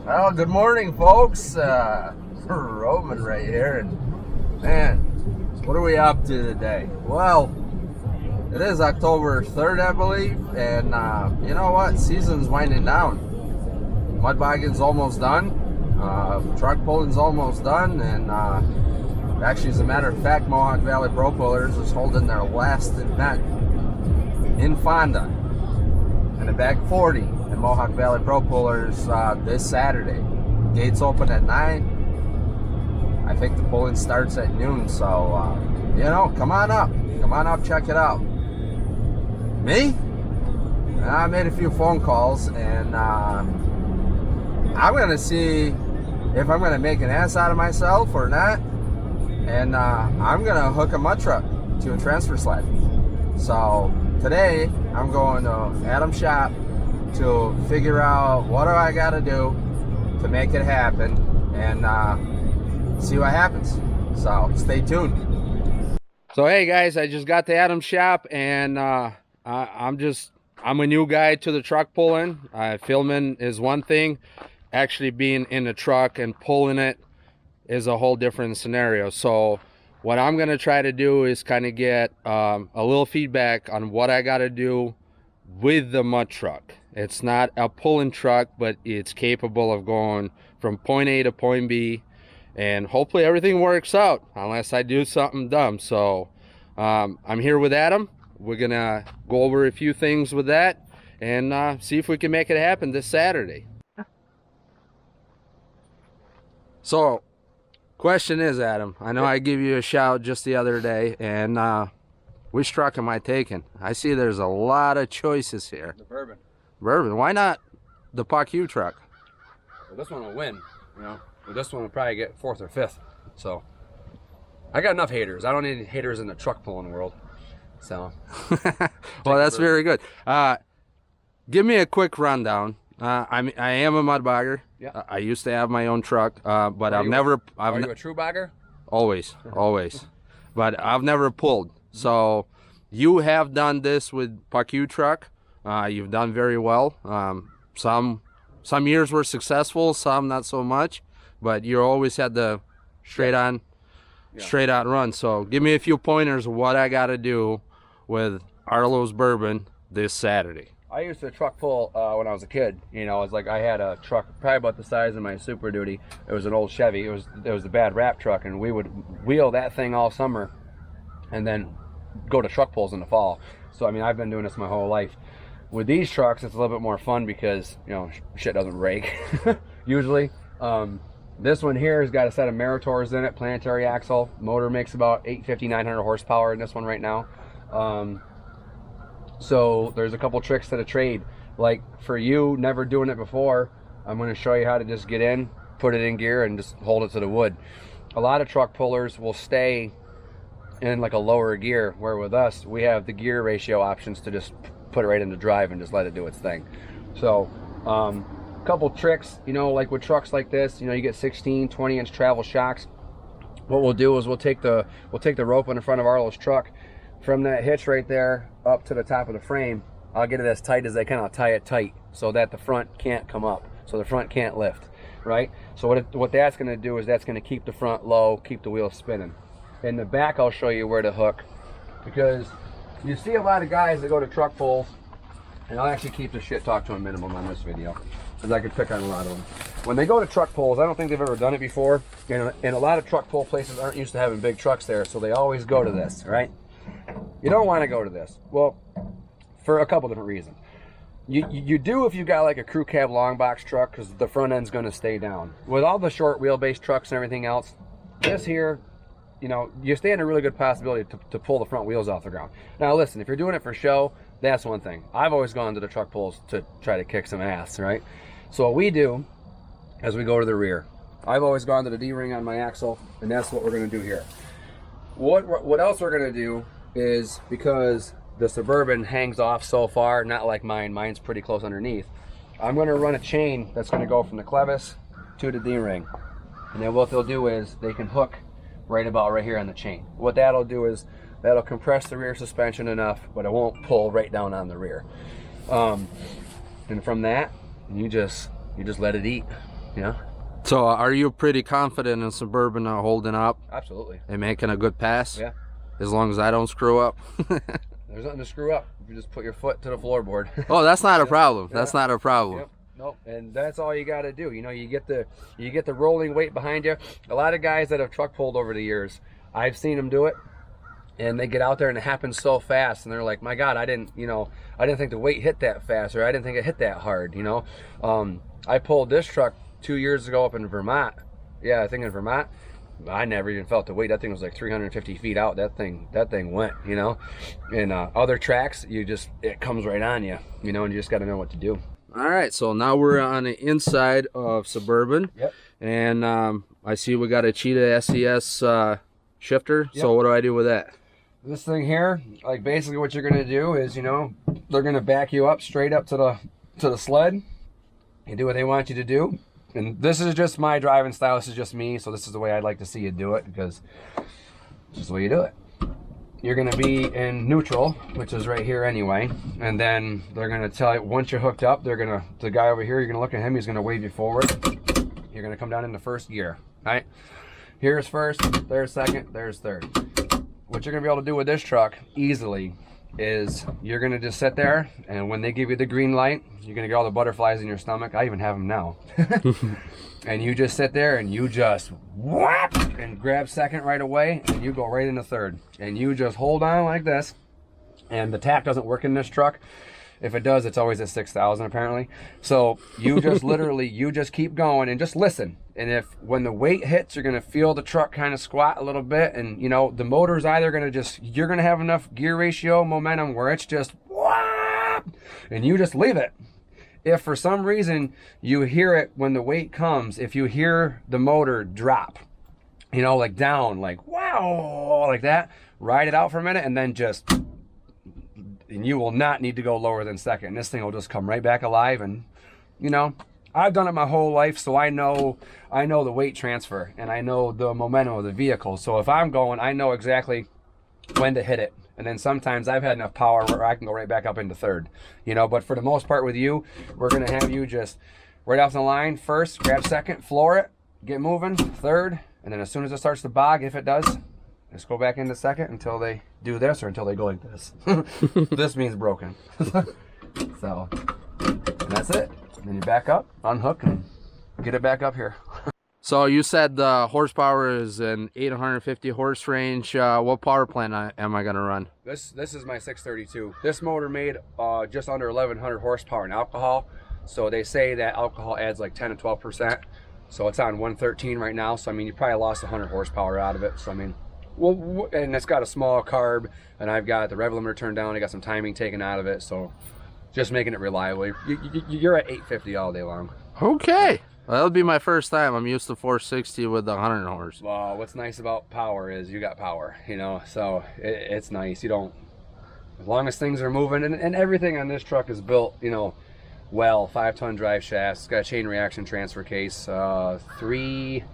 Well, good morning, folks. Roman right here, and man, what are we up to today? Well, it is October 3rd, I believe, and you know what? Season's winding down. Mud bogging's almost done. Truck pulling's almost done, and actually, as a matter of fact, Mohawk Valley Pro Pullers is holding their last event in Fonda in a Bag 40 in Mohawk Valley Pro Pullers this Saturday. Gates open at 9. I think the pulling starts at noon, so you know, come on up, check it out. Me? I made a few phone calls, and I'm gonna see if I'm gonna make an ass out of myself or not, and I'm gonna hook a mud truck to a transfer sled. So today I'm going to Adam's shop to figure out what do I gotta do to make it happen, and see what happens. So stay tuned. So hey guys, I just got to Adam's shop, and I'm a new guy to the truck pulling. Filming is one thing. Actually being in the truck and pulling it is a whole different scenario. So what I'm going to try to do is kind of get a little feedback on what I got to do with the mud truck. It's not a pulling truck, but it's capable of going from point A to point B, and hopefully everything works out unless I do something dumb. So I'm here with Adam. We're gonna go over a few things with that and see if we can make it happen this Saturday. So question is, Adam, I know I gave you a shout just the other day, and which truck am I taking? I see there's a lot of choices here. The Bourbon. Bourbon. Why not the POCU truck? Well, this one will win, you know. Well, this one will probably get 4th or 5th. So I got enough haters. I don't need haters in the truck pulling world. So well, that's very good. Give me a quick rundown. I am a mud bogger. Yeah. I used to have my own truck, but Are I've you never. Are you a true bogger? Always. But I've never pulled. So you have done this with POCU truck. You've done very well. Some years were successful, some not so much. But you always had the straight on run. So give me a few pointers of what I got to do with Arlo's Bourbon this Saturday. I used to truck pull when I was a kid. You know, it's like I had a truck probably about the size of my Super Duty. It was an old Chevy. It was a bad wrap truck, and we would wheel that thing all summer and then go to truck pulls in the fall. So I mean, I've been doing this my whole life. With these trucks, it's a little bit more fun because, you know, shit doesn't break usually. This one here has got a set of Meritors in it, planetary axle. Motor makes about 850, 900 horsepower in this one right now. So there's a couple tricks to the trade. Like for you, never doing it before, I'm going to show you how to just get in, put it in gear, and just hold it to the wood. A lot of truck pullers will stay in like a lower gear, where with us, we have the gear ratio options to just put it right into drive and just let it do its thing. So couple tricks, you know, like with trucks like this, you know, you get 16, 20-inch travel shocks. What we'll do is we'll take the rope in the front of Arlo's truck from that hitch right there up to the top of the frame. I'll get it as tight as I can. I'll tie it tight so that the front can't come up, so the front can't lift, right? So what that's going to do is that's going to keep the front low, keep the wheels spinning. In the back, I'll show you where to hook, because you see a lot of guys that go to truck pulls, and I'll actually keep the shit talk to a minimum on this video, because I could pick on a lot of them. When they go to truck pulls, I don't think they've ever done it before, and a lot of truck pull places aren't used to having big trucks there, so they always go to this, right? You don't want to go to this. Well, for a couple different reasons. You do if you got like a crew cab long box truck, because the front end's going to stay down. With all the short wheelbase trucks and everything else, this here, you know, you stand a really good possibility to pull the front wheels off the ground. Now listen, if you're doing it for show, that's one thing. I've always gone to the truck pulls to try to kick some ass, right? So what we do is we go to the rear. I've always gone to the D-ring on my axle, and that's what we're going to do here. What else we're going to do is, because the Suburban hangs off so far, not like mine's pretty close underneath, I'm going to run a chain that's going to go from the clevis to the D-ring. And then what they'll do is they can hook right about right here on the chain. What that'll do is that'll compress the rear suspension enough, but it won't pull right down on the rear. And from that, you just let it eat. you know. So are you pretty confident in Suburban holding up Absolutely. and making a good pass? Yeah. As long as I don't screw up. There's nothing to screw up. You just put your foot to the floorboard. Oh, that's not a problem. Yeah. That's not a problem. Yep. Nope. And that's all you got to do. You know, you get the rolling weight behind you. A lot of guys that have truck pulled over the years, I've seen them do it, and they get out there and it happens so fast, and they're like, my God, I didn't think the weight hit that fast, or I didn't think it hit that hard. You know, I pulled this truck 2 years ago up in Vermont. Yeah, I think in Vermont. I never even felt the weight. That thing was like 350 feet out. That thing went, you know. And other tracks, it comes right on you, you know, and you just got to know what to do. All right, so now we're on the inside of Suburban. Yep. And I see we got a Cheetah SES shifter. Yep. So what do I do with that? This thing here, like basically what you're gonna do is, you know, they're gonna back you up straight up to the sled. You do what they want you to do. And this is just my driving style. This is just me. So this is the way I'd like to see you do it, because this is the way you do it. You're going to be in neutral, which is right here anyway. And then they're going to tell you, once you're hooked up, the guy over here, you're going to look at him. He's going to wave you forward. You're going to come down into first gear. All right. Here's first, there's second, there's third. What you're going to be able to do with this truck easily is you're going to just sit there, and when they give you the green light, you're going to get all the butterflies in your stomach. I even have them now. And you just sit there and you just whap and grab second right away, and you go right into third. And you just hold on like this. And the tach doesn't work in this truck. If it does, it's always at 6,000 apparently. So you just literally, you just keep going and just listen. And if when the weight hits, you're going to feel the truck kind of squat a little bit. And you know, the motor's either going to you're going to have enough gear ratio momentum where it's just whap, and you just leave it. If for some reason you hear it when the weight comes, if you hear the motor drop, you know, like down, like wow, like that, ride it out for a minute and then just, and you will not need to go lower than second. This thing will just come right back alive. And you know, I've done it my whole life, so I know the weight transfer and I know the momentum of the vehicle. So if I'm going, I know exactly when to hit it. And then sometimes I've had enough power where I can go right back up into third, you know. But for the most part with you, we're going to have you just right off the line first, grab second, floor it, get moving, third. And then as soon as it starts to bog, if it does, just go back into second until they do this or until they go like this. This means broken. So, and that's it. And then you back up, unhook, and get it back up here. So you said the horsepower is an 850 horse range. What power plant am I going to run? This is my 632. This motor made just under 1,100 horsepower in alcohol. So they say that alcohol adds like 10 to 12%. So it's on 113 right now. So I mean, you probably lost 100 horsepower out of it. So I mean, well, and it's got a small carb, and I've got the rev limiter turned down. I got some timing taken out of it. So just making it reliable. You're at 850 all day long. Okay. Well, that'll be my first time. I'm used to 460 with the 100 horse. Well, what's nice about power is you got power, you know, so it's nice. You don't, as long as things are moving, and everything on this truck is built, you know, well, 5-ton drive shafts. It's got a chain reaction transfer case, I think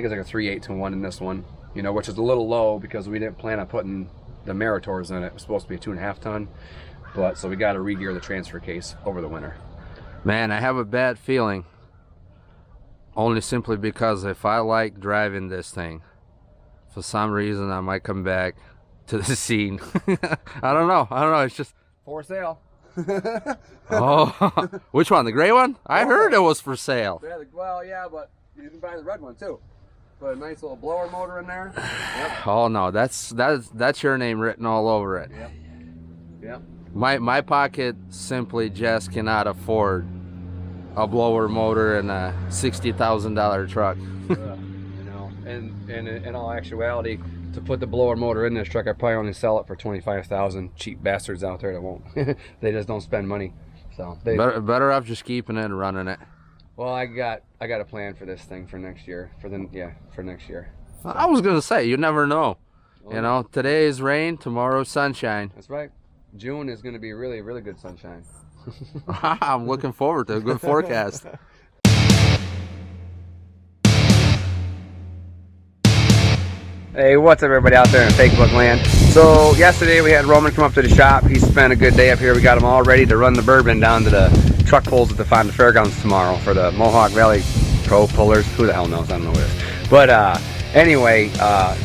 it's like a 3/8-to-1 in this one, you know, which is a little low because we didn't plan on putting the Meritors in it. It was supposed to be a 2.5-ton, but so we got to re-gear the transfer case over the winter. Man, I have a bad feeling. Only simply because if I like driving this thing, for some reason I might come back to the scene. I don't know. It's just for sale. Oh, which one? The gray one? I heard it was for sale. Yeah, well, yeah, but you can buy the red one too. Put a nice little blower motor in there. Yep. Oh no, that's your name written all over it. Yep. Yep. My pocket simply just cannot afford a blower motor and a $60,000 truck. You know, and in all actuality, to put the blower motor in this truck, I probably only sell it for $25,000. Cheap bastards out there that won't. They just don't spend money. So better off just keeping it and running it. Well, I got a plan for this thing for next year. For next year. So. I was gonna say, you never know. Well, you know, today is rain, tomorrow's sunshine. That's right. June is going to be really, really good sunshine. I'm looking forward to a good forecast. Hey, what's up everybody out there in Facebook land? So yesterday we had Roman come up to the shop. He spent a good day up here. We got him all ready to run the bourbon down to the truck pulls at the Fonda Fairgrounds tomorrow for the Mohawk Valley pro pullers. Who the hell knows? I don't know what it is. But anyway,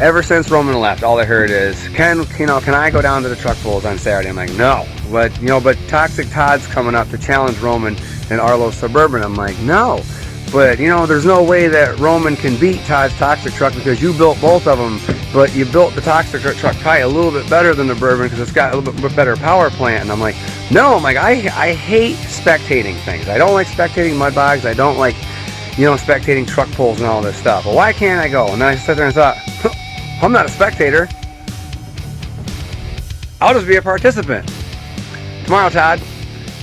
ever since Roman left, all I heard is, can I go down to the truck pulls on Saturday? I'm like, no. But but Toxic Todd's coming up to challenge Roman in Arlo's Suburban. I'm like, no. But there's no way that Roman can beat Todd's Toxic truck because you built both of them, but you built the Toxic truck probably a little bit better than the Bourbon because it's got a little bit better power plant. And I'm like, no. I'm like, I hate spectating things. I don't like spectating mud bogs. I don't like spectating truck pulls and all this stuff. Well, why can't I go? And then I sat there and thought, I'm not a spectator. I'll just be a participant. Tomorrow, Todd,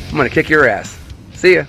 I'm gonna kick your ass. See ya.